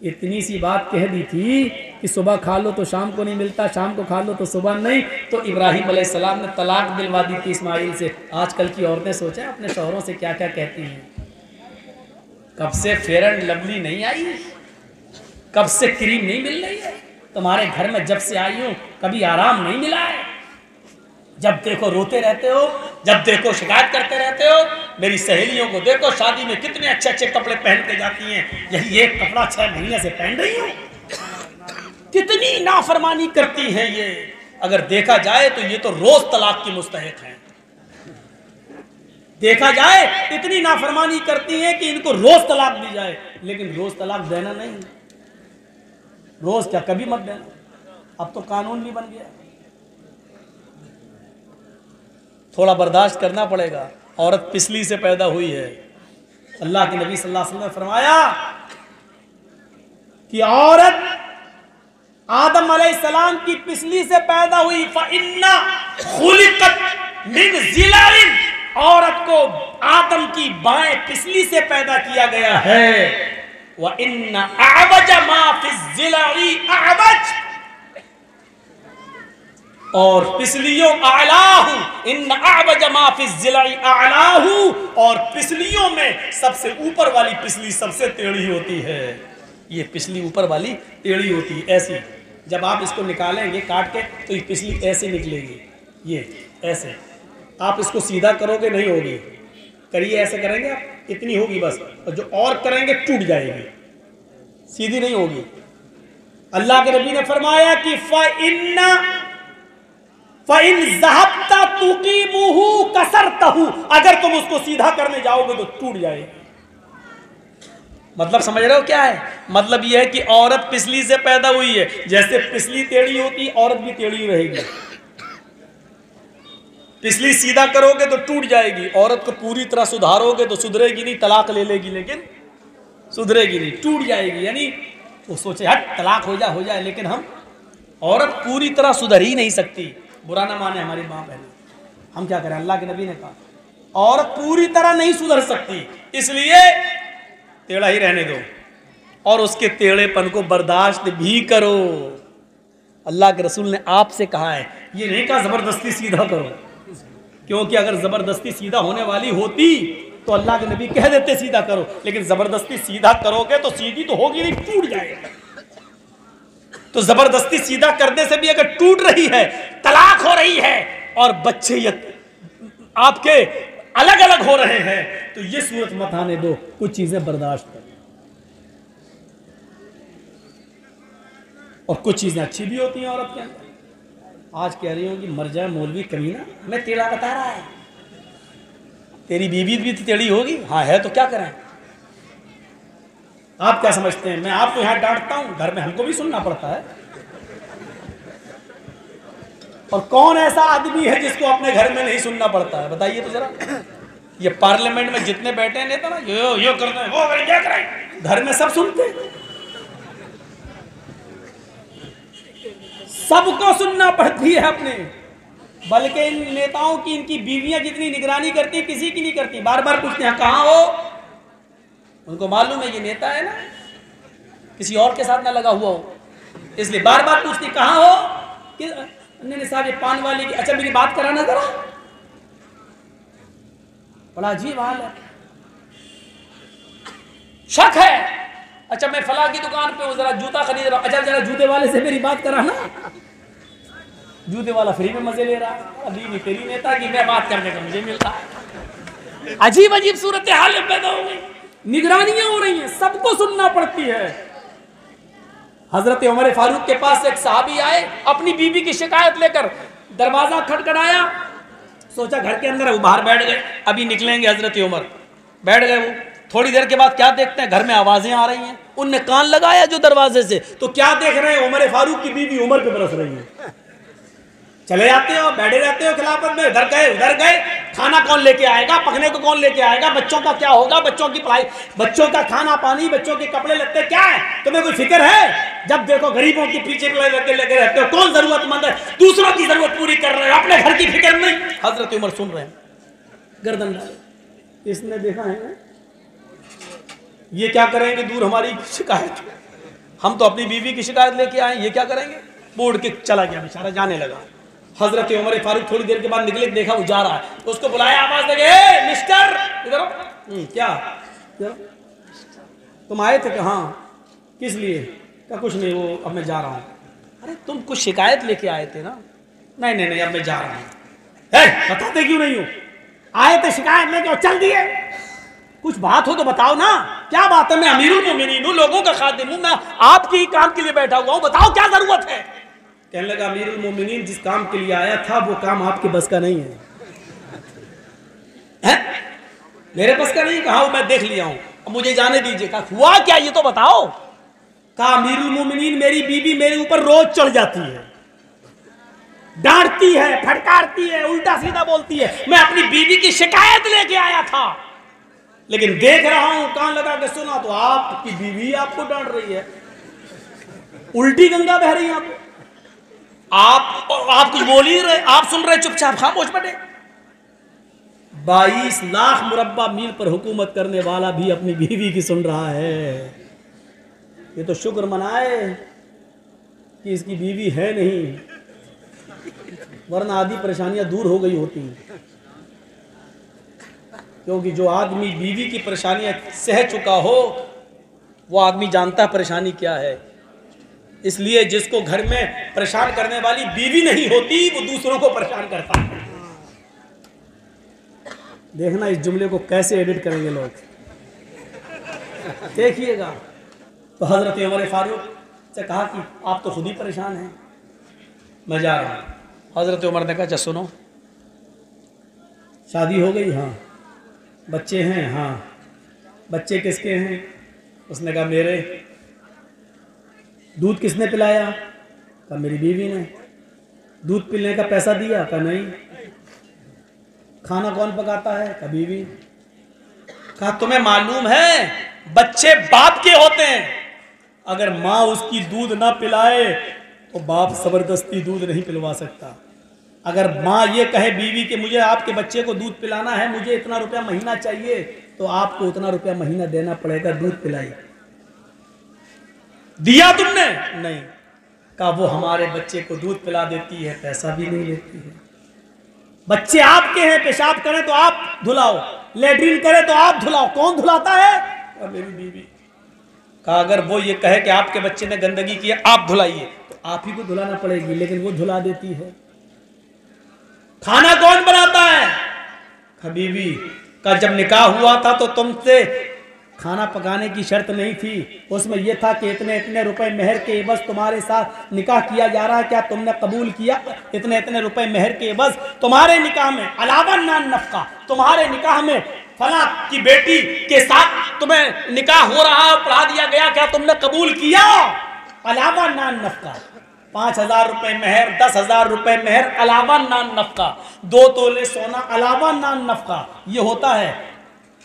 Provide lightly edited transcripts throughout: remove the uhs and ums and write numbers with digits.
इतनी सी बात कह दी थी कि सुबह खा लो तो शाम को नहीं मिलता, शाम को खा लो तो सुबह नहीं, तो इब्राहिम अलैहिस्सलाम ने तलाक दिलवा दी थी इस्माइल से। आजकल की औरतें सोचें अपने शौहरों से क्या क्या कहती हैं। कब से फेयर एंड लवली नहीं आई, कब से क्रीम नहीं मिल रही है तुम्हारे घर में, जब से आई हूं कभी आराम नहीं मिला है। जब देखो रोते रहते हो, जब देखो शिकायत करते रहते हो। मेरी सहेलियों को देखो शादी में कितने अच्छे अच्छे कपड़े पहन के जाती हैं, यही एक कपड़ा 6 महीने से पहन रही हूं। कितनी नाफरमानी करती हैं ये। अगर देखा जाए तो ये तो रोज तलाक की मुस्तहिक हैं। देखा जाए इतनी नाफरमानी करती हैं कि इनको रोज तलाक दी जाए, लेकिन रोज तलाक देना नहीं, रोज क्या कभी मत देना। अब तो कानून भी बन गया, थोड़ा बर्दाश्त करना पड़ेगा। औरत पिसली से पैदा हुई है। अल्लाह के नबी सल्लल्लाहु अलैहि वसल्लम ने फरमाया कि औरत आदम अलैहिस्सलाम की पिसली से पैदा हुई। फ़इन्ना खुलिक़त मिन ज़िलाइन, औरत को आदम की बाएं पिसली से पैदा किया गया है। व इन्ना अअवज मा फ़िज़ ज़िलाई अअवज, और पिसलियों आलाहू, इन अअवज मा फ़िज़ ज़िलाई आलाहू, और पिसलियों में सबसे ऊपर वाली पिसली सबसे टेढ़ी होती है। ये पिसली ऊपर वाली टेढ़ी होती है, ऐसी। जब आप इसको निकालेंगे काट के तो ये पिसली ऐसे निकलेगी, ये ऐसे। आप इसको सीधा करोगे नहीं होगी, करिए ऐसे करेंगे आप, इतनी होगी बस, और जो और करेंगे टूट जाएगी, सीधी नहीं होगी। अल्लाह के नबी ने फरमाया कि फ़इन ज़हबता तुक़ीमुहु कसरतहु, अगर तुम उसको सीधा करने जाओगे तो टूट जाएगी। मतलब समझ रहे हो क्या है? मतलब यह है कि औरत पिसली से पैदा हुई है, जैसे पिसली टेढ़ी होती औरत भी टेढ़ी रहेगी। पिसली सीधा करोगे तो टूट जाएगी, औरत को पूरी तरह सुधारोगे तो सुधरेगी नहीं, तलाक ले लेगी लेकिन सुधरेगी नहीं, टूट जाएगी। यानी वो सोचे हट तलाक हो जाए, लेकिन हम औरत पूरी तरह सुधर ही नहीं सकती। बुरा ना माने हमारी माँ बहन, हम क्या करें? अल्लाह के नबी ने कहा औरत पूरी तरह नहीं सुधर सकती, इसलिए टेढ़ा ही रहने दो और उसके टेढ़ेपन को बर्दाश्त भी करो। अल्लाह के रसूल ने आपसे कहा है, ये नहीं कहा जबरदस्ती सीधा करो, क्योंकि अगर जबरदस्ती सीधा होने वाली होती तो अल्लाह के नबी कह देते सीधा करो, लेकिन जबरदस्ती सीधा करोगे तो सीधी तो होगी नहीं, टूट जाएगा। तो जबरदस्ती सीधा करने से भी अगर टूट रही है, तलाक हो रही है और बच्चे आपके अलग अलग हो रहे हैं, तो ये सूरत मत आने दो, कुछ चीजें बर्दाश्त करो। और कुछ चीजें अच्छी भी होती हैं औरत के अंदर। आज कह रही हूं कि मर जाए मौलवी कमीना, मैं टेढ़ा बता रहा है, तेरी बीवी भी तो टेढ़ी होगी। हाँ है, तो क्या करें? आप क्या समझते हैं मैं आपको यहां डांटता हूं, घर में हमको भी सुनना पड़ता है। और कौन ऐसा आदमी है जिसको अपने घर में नहीं सुनना पड़ता है? बताइए तो जरा। ये पार्लियामेंट में जितने बैठे हैं नेता ना, यो करते हैं, वो करें, क्या करें, घर में सब सुनते हैं। सबको सुनना पड़ती है अपने, बल्कि इन नेताओं की, इनकी बीवियां जितनी निगरानी करती, किसी की नहीं करती। बार बार पूछते हैं कहाँ हो, उनको मालूम है ये नेता है ना, किसी और के साथ ना लगा हुआ हो, इसलिए बार बार पूछती कहाँ हो कि नहीं साहब ये पान वाले की। अच्छा मेरी बात कराना जरा, बड़ा अजीब हाल है, शक है। अच्छा मैं फला की दुकान पे हूँ, जरा जूता खरीद रहा हूँ, अच्छा जरा जूते वाले से मेरी बात कराना। जूते वाला फ्री में मजे ले रहा है, अभी नहीं तेरी नेता की मैं बात करने का मुझे मिलता है। अजीब अजीब सूरत हाल पैदा हो गई, निगरानियां हो रही हैं, सबको सुनना पड़ती है। हजरत उमर फारूक के पास एक साहबी आए अपनी बीवी की शिकायत लेकर, दरवाजा खटखटाया, सोचा घर के अंदर है, वो बाहर बैठ गए, अभी निकलेंगे हजरत उमर, बैठ गए वो। थोड़ी देर के बाद क्या देखते हैं, घर में आवाजें आ रही हैं, उनने कान लगाया जो दरवाजे से, तो क्या देख रहे हैं, उमर फारूक की बीवी उमर पे बरस रही है। चले जाते हो, बैठे रहते हो खिलाफत में, इधर गए उधर गए, खाना कौन लेके आएगा, पकने को कौन लेके आएगा, बच्चों का क्या होगा, बच्चों की पढ़ाई, बच्चों का खाना पानी, बच्चों के कपड़े लगते, क्या है तुम्हें कोई फिक्र है? जब देखो गरीबों के पीछे लगे रहते हो, कौन जरूरतमंद है, दूसरों की जरूरत पूरी कर रहे हो, अपने घर की फिक्र नहीं। हजरत उमर सुन रहे हैं, गर्दन डाले। इसने देखा है ये क्या करेंगे, दूर हमारी शिकायत, हम तो अपनी बीवी की शिकायत लेके आए, ये क्या करेंगे। वो उड़ के चला गया, बेचारा जाने लगा। हजरत उमर फारूक थोड़ी देर के बाद निकले, देखा वो जा रहा है, तो उसको बुलाया, आवाज देंगे, मिस्टर इधर आओ। क्या तुम आए थे? हाँ। किस लिए? क्या कुछ नहीं, वो अब मैं जा रहा हूँ। अरे तुम कुछ शिकायत लेके आए थे ना? नहीं नहीं नहीं, अब मैं जा रहा हूँ। बताते क्यों नहीं हो? आए थे शिकायत लेके और चल दिए। कुछ बात हो तो बताओ ना, क्या बात है? मैं अमीरुल मोमिनीन हूँ, लोगों का खादिम हूँ, मैं आपके ही काम के लिए बैठा हुआ हूँ, बताओ क्या जरूरत है? कहने लगा, अमीरुल मोमिनीन जिस काम के लिए आया था वो काम आपके बस का नहीं है। मेरे बस का नहीं? कहा मैं देख लिया हूँ, अब मुझे जाने दीजिए। कहा हुआ क्या ये तो बताओ। कहा अमीरुल मोमिनीन मेरी बीवी मेरे ऊपर रोज चढ़ जाती है, डांटती है, फटकारती है, उल्टा सीधा बोलती है। मैं अपनी बीवी की शिकायत लेके आया था, लेकिन देख रहा हूं कान लगा के सुना तो आपकी बीवी आपको डांट रही है, उल्टी गंगा बह रही है आप कुछ बोल ही रहे, आप सुन रहे चुपचाप खामोश बैठे। 22 लाख मुरब्बा मील पर हुकूमत करने वाला भी अपनी बीवी की सुन रहा है। ये तो शुक्र मनाए कि इसकी बीवी है नहीं, वरना आधी परेशानियां दूर हो गई होती। क्योंकि जो आदमी बीवी की परेशानियां सह चुका हो वो आदमी जानता है परेशानी क्या है। इसलिए जिसको घर में परेशान करने वाली बीवी नहीं होती वो दूसरों को परेशान करता है। देखना इस जुमले को कैसे एडिट करेंगे लोग, देखिएगा। तो हजरत उमर फारूक से कहा कि आप तो खुद ही परेशान हैं, मैं जा रहा हूँ। हजरत उमर ने कहा, अच्छा सुनो, शादी हो गई? हाँ। बच्चे हैं? हाँ। बच्चे किसके हैं? उसने कहा मेरे। दूध किसने पिलाया? कहा मेरी बीवी ने। दूध पिलने का पैसा दिया? कहा नहीं। खाना कौन पकाता है? कहा बीवी। कहा तुम्हें मालूम है बच्चे बाप के होते हैं, अगर माँ उसकी दूध ना पिलाए तो बाप जबरदस्ती दूध नहीं पिलवा सकता। अगर माँ ये कहे बीवी के मुझे आपके बच्चे को दूध पिलाना है, मुझे इतना रुपया महीना चाहिए, तो आपको उतना रुपया महीना देना पड़ेगा, दूध पिलाई। दिया तुमने? नहीं। कहा वो हमारे बच्चे को दूध पिला देती है, पैसा भी नहीं लेती है। बच्चे आपके हैं, पेशाब करें तो आप धुलाओ, लेटरिन करें तो आप धुलाओ, कौन धुलाता है? कहा मेरी बीवी। कहा अगर वो ये कहे कि आपके बच्चे ने गंदगी की है आप धुलाइए, तो आप ही को धुलाना पड़ेगी, लेकिन वो धुला देती है। खाना कौन बनाता है? कहा बीवी। का जब निकाह हुआ था तो तुमसे खाना पकाने की शर्त नहीं थी, उसमें यह था कि इतने इतने रुपए मेहर के बस तुम्हारे साथ निकाह किया जा रहा है, क्या तुमने कबूल किया? इतने इतने रुपए मेहर के बस तुम्हारे निकाह में, अलावा नान नफका, तुम्हारे निकाह में फला की बेटी के साथ तुम्हें निकाह हो रहा है, पढ़ा दिया गया, क्या तुमने कबूल किया? अलावा नान नफका, 5,000 रुपए मेहर, 10,000 रुपए मेहर, अलावा नान नफका, 2 तोले सोना, अलावा नान नफका। ये होता है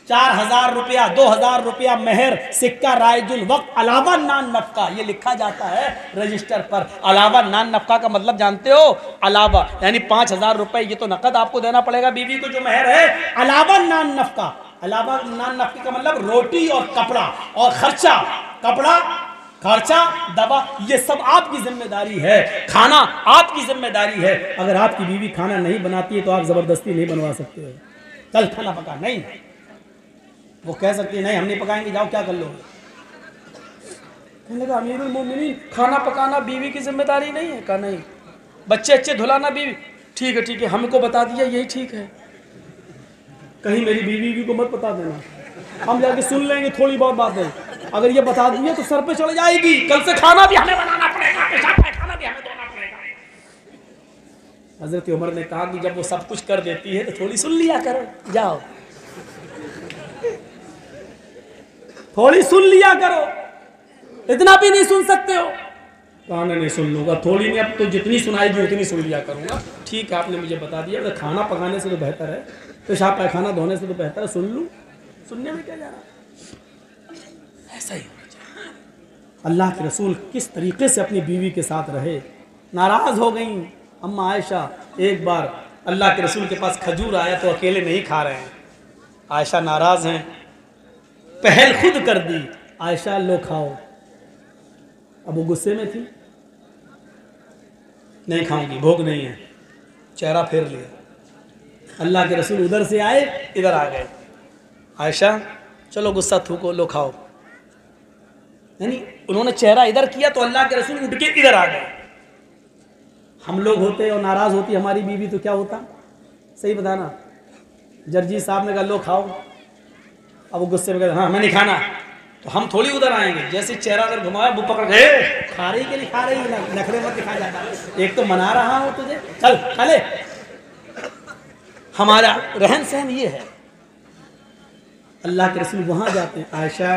4,000 रुपया, 2,000 रुपया मेहर, सिक्का रायजुल वक्त, अलावा नान नफका। ये लिखा जाता है रजिस्टर पर। अलावा नान नफका का मतलब जानते हो? अलावा यानी 5,000 रुपए ये तो नकद आपको देना पड़ेगा बीवी को जो मेहर है, अलावा नान नफका। अलावा नान नफके का मतलब रोटी और कपड़ा और खर्चा, कपड़ा, खर्चा, दवा, ये सब आपकी जिम्मेदारी है। खाना आपकी जिम्मेदारी है। अगर आपकी बीवी खाना नहीं बनाती है तो आप जबरदस्ती नहीं बनवा सकते हो, कल खाना पका नहीं। वो कह सकती है नहीं हम नहीं पकाएंगे, जाओ क्या कर लो। कहने लगा अमीरुल मोमिनीन खाना पकाना बीवी की जिम्मेदारी नहीं है? कहा नहीं। बच्चे अच्छे धुलाना बीवी? ठीक है ठीक है, हमको बता दिया यही ठीक है, कहीं मेरी बीवी को मत बता देना, हम जाके सुन लेंगे थोड़ी बहुत बातें। अगर ये बता दिए तो सर पे चढ़ जाएगी, कल से खाना भी हमें बनाना पड़ेगा, पेशाब पैखाना भी हमें धोना पड़ेगा। हजरत उमर ने कहा कि जब वो सब कुछ कर देती है तो थोड़ी सुन लिया करो, जाओ थोड़ी सुन लिया करो, इतना भी नहीं सुन सकते हो? कहा नहीं सुन लूंगा, थोड़ी नहीं, अब तो जितनी सुनाएगी उतनी सुन लिया करूंगा। ठीक है आपने मुझे बता दिया, अगर खाना पकाने से तो बेहतर है, पेशाब पैखाना धोने से तो बेहतर है, सुन लूं, सुनने में क्या जा रहा। ऐसा ही होना चाहिए। अल्लाह के रसूल किस तरीके से अपनी बीवी के साथ रहे। नाराज हो गई अम्मा आयशा। एक बार अल्लाह के रसूल के पास खजूर आया तो अकेले नहीं खा रहे हैं, आयशा नाराज हैं, पहल खुद कर दी, आयशा लो खाओ। अब वो गुस्से में थी, नहीं खाऊंगी, भूख नहीं है, चेहरा फेर लिया। अल्लाह के रसूल उधर से आए, इधर आ गए। आयशा चलो गुस्सा थूको, लो खाओ। नहीं, उन्होंने चेहरा इधर किया तो अल्लाह के रसूल उठ के इधर आ गए। हम लोग होते और नाराज होती हमारी बीवी तो क्या होता? सही बताना। जर्जी साहब ने कहा लो खाओ, अब वो गुस्से में कहते हाँ मैं नहीं खाना, तो हम थोड़ी उधर आएंगे। जैसे चेहरा अगर घुमाया वो पकड़ गए, खा रही के लिए खा रही, नखरे मत दिखा जाता, एक तो मना रहा हूं तुझे, चल खा ले। हमारा रहन सहन ये है। अल्लाह के रसूल वहां जाते हैं, आयशा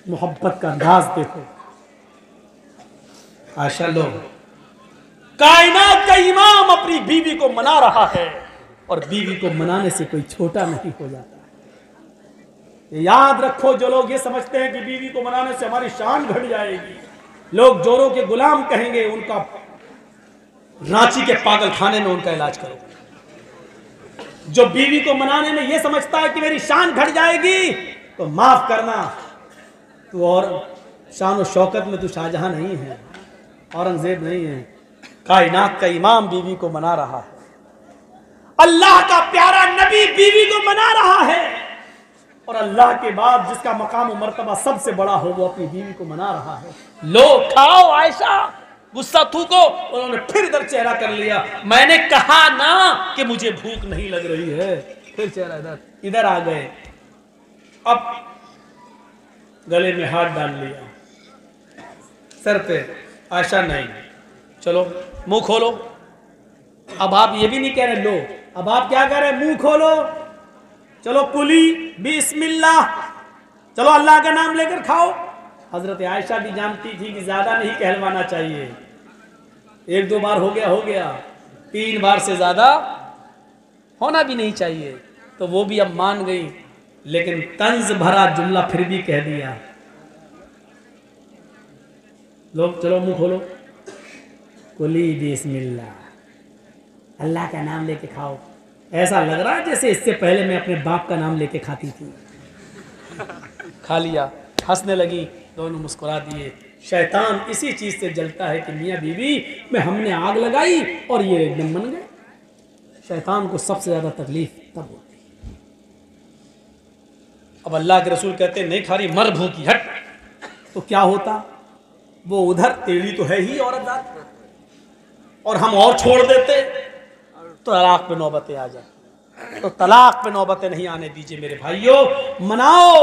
मोहब्बत का अंदाज देखो। आयशा लो, कायनात का इमाम अपनी बीवी को मना रहा है, और बीवी को मनाने से कोई छोटा नहीं हो जाता। याद रखो, जो लोग ये समझते हैं कि बीवी को मनाने से हमारी शान घट जाएगी, लोग जोरों के गुलाम कहेंगे, उनका रांची के पागल खाने में उनका इलाज करो। जो बीवी को मनाने में ये समझता है कि मेरी शान घट जाएगी, तो माफ करना, तू और शान और शौकत में तू शाहजहां नहीं है, औरंगजेब नहीं है। कायनात का इमाम बीवी को मना रहा है, अल्लाह का प्यारा नबी बीवी को मना रहा है, और अल्लाह के बाद जिसका मकाम और मर्तबा सबसे बड़ा हो वो अपनी बीवी को मना रहा है। लो खाओ आयशा, गुस्सा थूको। उन्होंने फिर इधर चेहरा कर लिया, मैंने कहा ना कि मुझे भूख नहीं लग रही है, फिर चेहरा इधर आ गए। अब गले में हाथ डाल लिया, सर पे। आयशा नहीं, चलो मुंह खोलो। अब आप ये भी नहीं कह रहे लो, अब आप क्या कह रहे, मुंह खोलो, चलो कुली बिस्मिल्लाह, चलो अल्लाह का नाम लेकर खाओ। हजरत आयशा भी जानती थी कि ज्यादा नहीं कहलवाना चाहिए, एक दो बार हो गया, 3 बार से ज्यादा होना भी नहीं चाहिए, तो वो भी अब मान गई, लेकिन तंज भरा जुमला फिर भी कह दिया, लोग चलो मुंह खोलो, कुली बिस्मिल्लाह, अल्लाह का नाम लेके खाओ। ऐसा लग रहा है जैसे इससे पहले मैं अपने बाप का नाम लेके खाती थी। खा लिया, हंसने लगी, दोनों मुस्कुरा दिए। शैतान इसी चीज से जलता है कि मियाँ बीवी में हमने आग लगाई और ये एकदम बन गए। शैतान को सबसे ज्यादा तकलीफ तब होती है। अब अल्लाह के रसूल कहते नहीं खा रही, मर भूखी, हट। तो क्या होता, वो उधर टेढ़ी तो है ही औरत जात, और हम और छोड़ देते तो तलाक पे नौबतें आ जाए। तो तलाक पे नौबतें नहीं आने दीजिए मेरे भाइयों, मनाओ।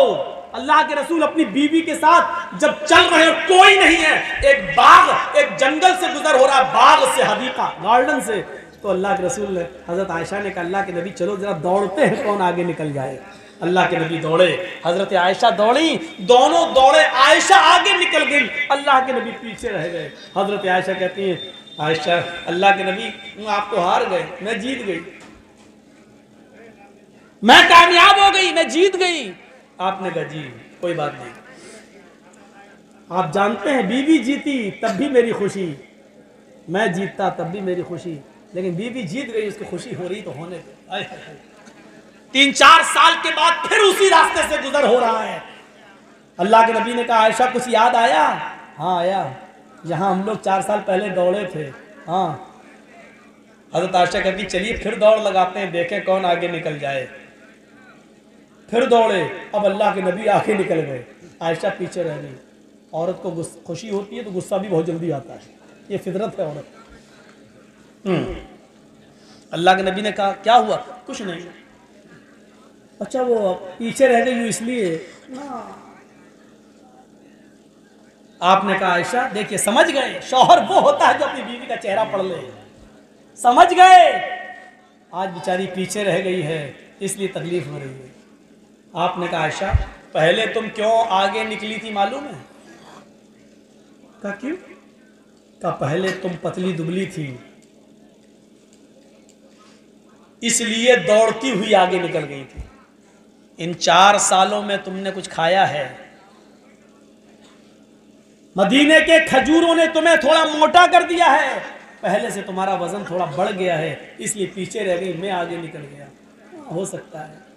अल्लाह के रसूल अपनी बीवी के साथ जब चल रहे हो, कोई नहीं है, एक बाग, एक जंगल से गुजर हो रहा, बाग से हदीका, गार्डन से, तो अल्लाह के रसूल ने, हजरत आयशा ने कहा अल्लाह के नबी चलो जरा दौड़ते हैं, कौन आगे निकल जाए। अल्लाह के नबी दौड़े, हजरत आयशा दौड़ी, दोनों दौड़े, आयशा आगे निकल गई, अल्लाह के नबी पीछे रह गए। हजरत आयशा कहती हैं आयशा, अल्लाह के नबी आप तो हार गए, मैं जीत गई, मैं कामयाब हो गई, मैं जीत गई। आपने कहा जी कोई बात नहीं, आप जानते हैं बीवी जीती तब भी मेरी खुशी, मैं जीतता तब भी मेरी खुशी, लेकिन बीवी जीत गई, उसकी खुशी हो रही तो होने दे। 3-4 साल के बाद फिर उसी रास्ते से गुजर हो रहा है। अल्लाह के नबी ने कहा आयशा कुछ याद आया? हाँ आया, जहां हम लोग 4 साल पहले दौड़े थे। हाँ, हजरत आयशा कहती चलिए फिर दौड़ लगाते हैं, देखें कौन आगे निकल जाए। फिर दौड़े, अब अल्लाह के नबी आगे निकल गए, आयशा पीछे रह गई। औरत को खुशी होती है तो गुस्सा भी बहुत जल्दी आता है, ये फितरत है औरत। अल्लाह के नबी ने कहा क्या हुआ? कुछ नहीं। अच्छा वो पीछे रह गई इसलिए? आपने कहा आयशा देखिए, समझ गए, शौहर वो होता है जो अपनी बीवी का चेहरा पढ़ ले। समझ गए, आज बेचारी पीछे रह गई है इसलिए तकलीफ हो रही है। आपने कहा आयशा पहले तुम क्यों आगे निकली थी मालूम है? कहा क्यों? कहा पहले तुम पतली दुबली थी, इसलिए दौड़ती हुई आगे निकल गई थी। इन 4 सालों में तुमने कुछ खाया है, मदीने के खजूरों ने तुम्हें थोड़ा मोटा कर दिया है, पहले से तुम्हारा वजन थोड़ा बढ़ गया है, इसलिए पीछे रह गई, मैं आगे निकल गया। हो सकता है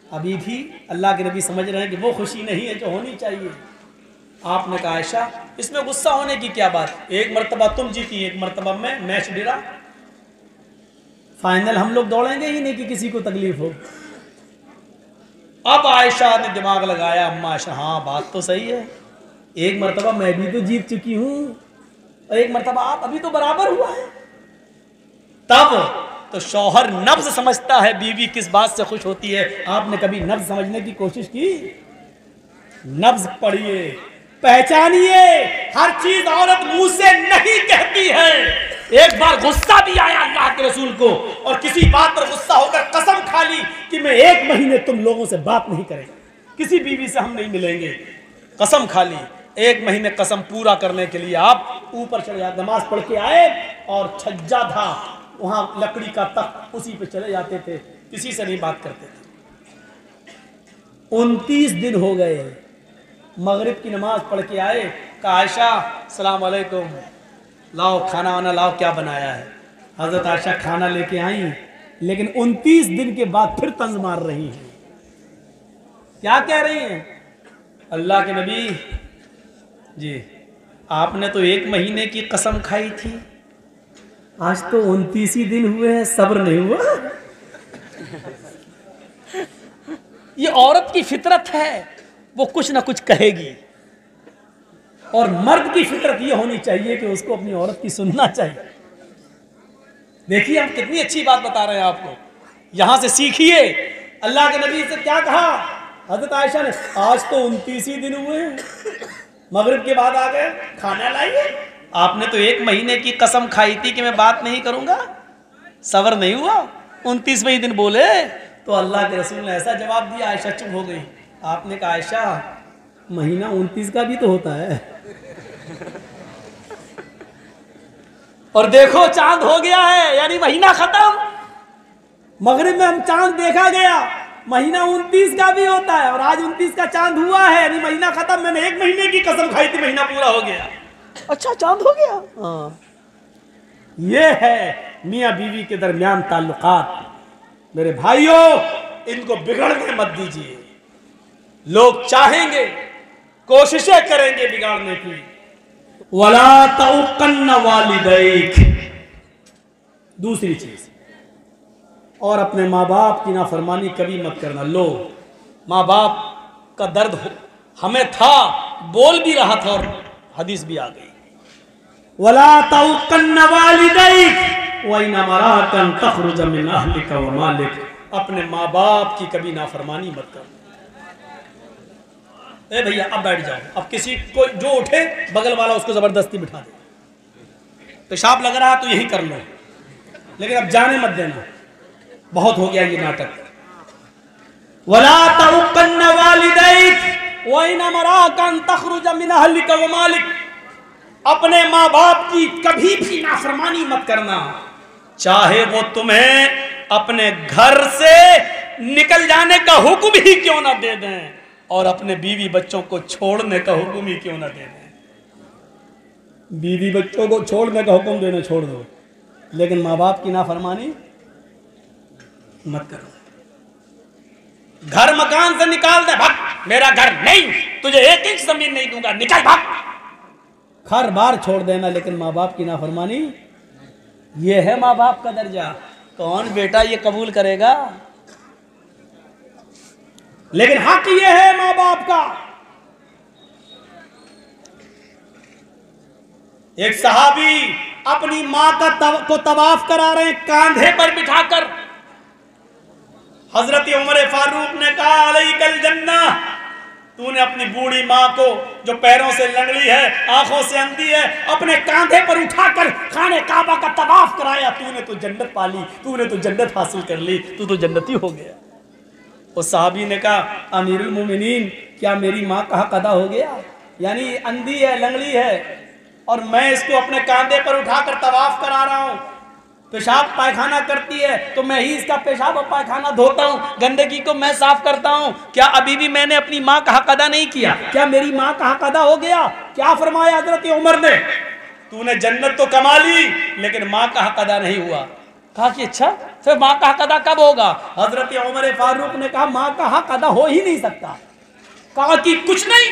अभी भी अल्लाह के नबी समझ रहे हैं कि वो खुशी नहीं है जो होनी चाहिए। आपने कहा आयशा इसमें गुस्सा होने की क्या बात, एक मर्तबा तुम जीती, एक मर्तबा मैच गिरा, फाइनल हम लोग दौड़ेंगे ही नहीं कि किसी को तकलीफ हो। अब आयशा ने दिमाग लगाया, अम्मा आयशा हाँ बात तो सही है, एक मर्तबा मैं भी तो जीत चुकी हूं और एक मर्तबा आप, अभी तो बराबर हुआ है। तब तो शौहर नब्ज समझता है बीवी किस बात से खुश होती है। आपने कभी नब्ज समझने की कोशिश की? नब्ज पढ़िए, पहचानिए, हर चीज औरत मुंह से नहीं कहती है। एक बार गुस्सा भी आया अल्लाह के रसूल को और किसी बात पर गुस्सा होकर कसम खा ली कि मैं 1 महीने तुम लोगों से बात नहीं करेंगे, किसी बीवी से हम नहीं मिलेंगे, कसम खा ली। 1 महीने कसम पूरा करने के लिए आप ऊपर चले जाते, नमाज पढ़ के आए और छज्जा था वहां लकड़ी का तख्त, उसी पे चले जाते थे, किसी से नहीं बात करते थे। 29 दिन हो गए, मगरिब की नमाज पढ़ के आए, कहा आयशा सलाम अलैकुम, लाओ खाना वाना लाओ, क्या बनाया है। हजरत आयशा खाना लेके आई, लेकिन 29 दिन के बाद फिर तंज मार रही हैं। क्या कह रही हैं? अल्लाह के नबी जी आपने तो 1 महीने की कसम खाई थी, आज तो 29 ही दिन हुए हैं, सब्र नहीं हुआ। ये औरत की फितरत है, वो कुछ ना कुछ कहेगी, और मर्द की फितरत ये होनी चाहिए कि उसको अपनी औरत की सुनना चाहिए। देखिए हम कितनी अच्छी बात बता रहे हैं आपको, यहां से सीखिए। अल्लाह के नबी से क्या कहा हजरत आयशा ने, आज तो 29 ही दिन हुए हैं, मगरिब के बाद आ गए, खाना लाइए। आपने तो 1 महीने की कसम खाई थी कि मैं बात नहीं करूंगा, सब्र नहीं हुआ, 29वें दिन बोले। तो अल्लाह के रसूल ने ऐसा जवाब दिया, आयशा चुप हो गई। आपने कहा आयशा महीना 29 का भी तो होता है, और देखो चांद हो गया है, यानी महीना खत्म। मगरिब में हम चांद देखा गया, महीना 29 का भी होता है, और आज 29 का चांद हुआ है, यानी महीना खत्म। मैंने 1 महीने की कसम खाई थी, महीना पूरा हो गया। अच्छा चांद हो गया। हाँ, ये है मियाँ बीवी के दरमियान ताल्लुकात। मेरे भाइयों, इनको बिगड़ने मत दीजिए। लोग चाहेंगे, कोशिशें करेंगे बिगाड़ने की। वला तउकन्न वालिदैक, दूसरी चीज, और अपने माँ बाप की नाफरमानी कभी मत करना। लो, माँ बाप का दर्द हमें था, बोल भी रहा था और हदीस भी आ गई। वला तउकन्न वालिदैक व इन अमराकन तखरुज मिन अहलिका व मालिक, अपने माँ बाप की कभी नाफरमानी मत करना। ए भैया अब बैठ जाओ, अब किसी को जो उठे बगल वाला उसको जबरदस्ती बिठा दे, पेशाब लग रहा है तो यही कर लो, लेकिन अब जाने मत देना, बहुत हो गया ये नाटक। वला तउकन्न वालिदैक व इन अमराकन तखरुज मिन अहलिका व मालिक, अपने माँ बाप की कभी भी नाफरमानी मत करना, चाहे वो तुम्हें अपने घर से निकल जाने का हुक्म ही क्यों ना दे दें, और अपने बीवी बच्चों को छोड़ने का हुक्म ही क्यों ना दे दें। बीवी बच्चों को छोड़ने का हुक्म देना छोड़ दो, लेकिन माँ बाप की नाफरमानी मत करो। घर मकान से निकाल दे, भाग, मेरा घर नहीं, तुझे 1 इंच जमीन नहीं दूंगा, निकल भाग, हर बार छोड़ देना, लेकिन माँ बाप की नाफरमानी, ये है माँ बाप का दर्जा। कौन बेटा ये कबूल करेगा? लेकिन हक ये है माँ बाप का। एक सहाबी अपनी माँ को तवाफ करा रहे हैं कांधे पर बिठाकर। हजरत उमर फारूक ने कहा अलैकल जन्ना, तूने अपनी बूढ़ी माँ को जो पैरों से लंगड़ी है, आंखों से अंधी है, अपने कांधे पर उठाकर खाने काबा का तवाफ कराया, तूने तो जन्नत पाली, तूने तो जन्नत हासिल कर ली, तू तो जन्नती हो गया। उस साहबी ने कहा अमीरुल मोमिनीन, क्या मेरी माँ का हक अदा हो गया? यानी अंधी है, लंगड़ी है, और मैं इसको अपने कांधे पर उठाकर तवाफ करा रहा हूँ, पेशाब पायखाना करती है तो मैं ही इसका पेशाब और पायखाना धोता हूँ, गंदगी को मैं साफ करता हूँ, क्या अभी भी मैंने अपनी माँ का हक अदा नहीं किया? क्या मेरी माँ का हक अदा हो गया? क्या फरमाया हजरत उमर ने, तूने जन्नत तो कमा ली लेकिन माँ का हक अदा नहीं हुआ। कहा कि अच्छा, फिर माँ का हक अदा कब होगा? हजरत उमर फारूक ने कहा माँ का हक अदा हो ही नहीं सकता। कहा कि कुछ नहीं,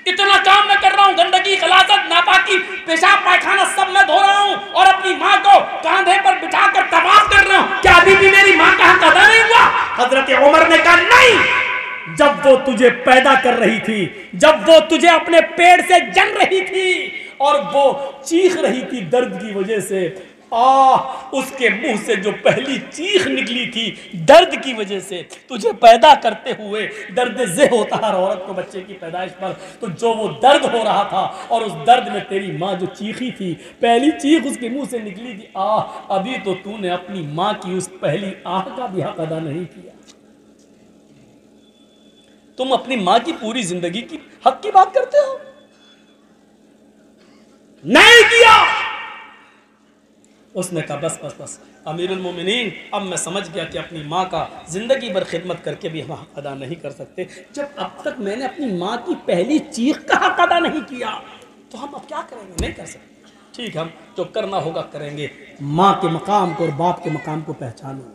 इतना काम मैं कर रहा हूँ, गंदगी, गलाजत, नापाकी, पेशाब, पायखाना सब मैं धो रहा हूँ और अपनी माँ को कांधे पर बिठाकर तवाफ कर रहा हूँ, क्या अभी भी मेरी माँ का हक अदा नहीं हुआ? हजरत उमर ने कहा नहीं, जब वो तुझे पैदा कर रही थी, जब वो तुझे अपने पेट से जन रही थी और वो चीख रही थी दर्द की वजह से, उसके मुंह से जो पहली चीख निकली थी दर्द की वजह से, तुझे पैदा करते हुए दर्द जे होता है औरत को बच्चे की पैदाइश पर, तो जो वो दर्द हो रहा था और उस दर्द में तेरी माँ जो चीखी थी, पहली चीख उसके मुंह से निकली थी, अभी तो तूने अपनी माँ की उस पहली आह का भी हक अदा नहीं किया। तुम अपनी माँ की पूरी जिंदगी की हक की बात करते हो, नहीं किया। उसने कहा बस बस बस अमीरुल मोमिनीन, अब मैं समझ गया कि अपनी माँ का जिंदगी भर खिदमत करके भी हम हक अदा नहीं कर सकते। जब अब तक मैंने अपनी माँ की पहली चीख का हक अदा नहीं किया तो हम अब क्या करेंगे? नहीं कर सकते। ठीक, हम जो करना होगा करेंगे। माँ के मकाम को और बाप के मकाम को पहचानो।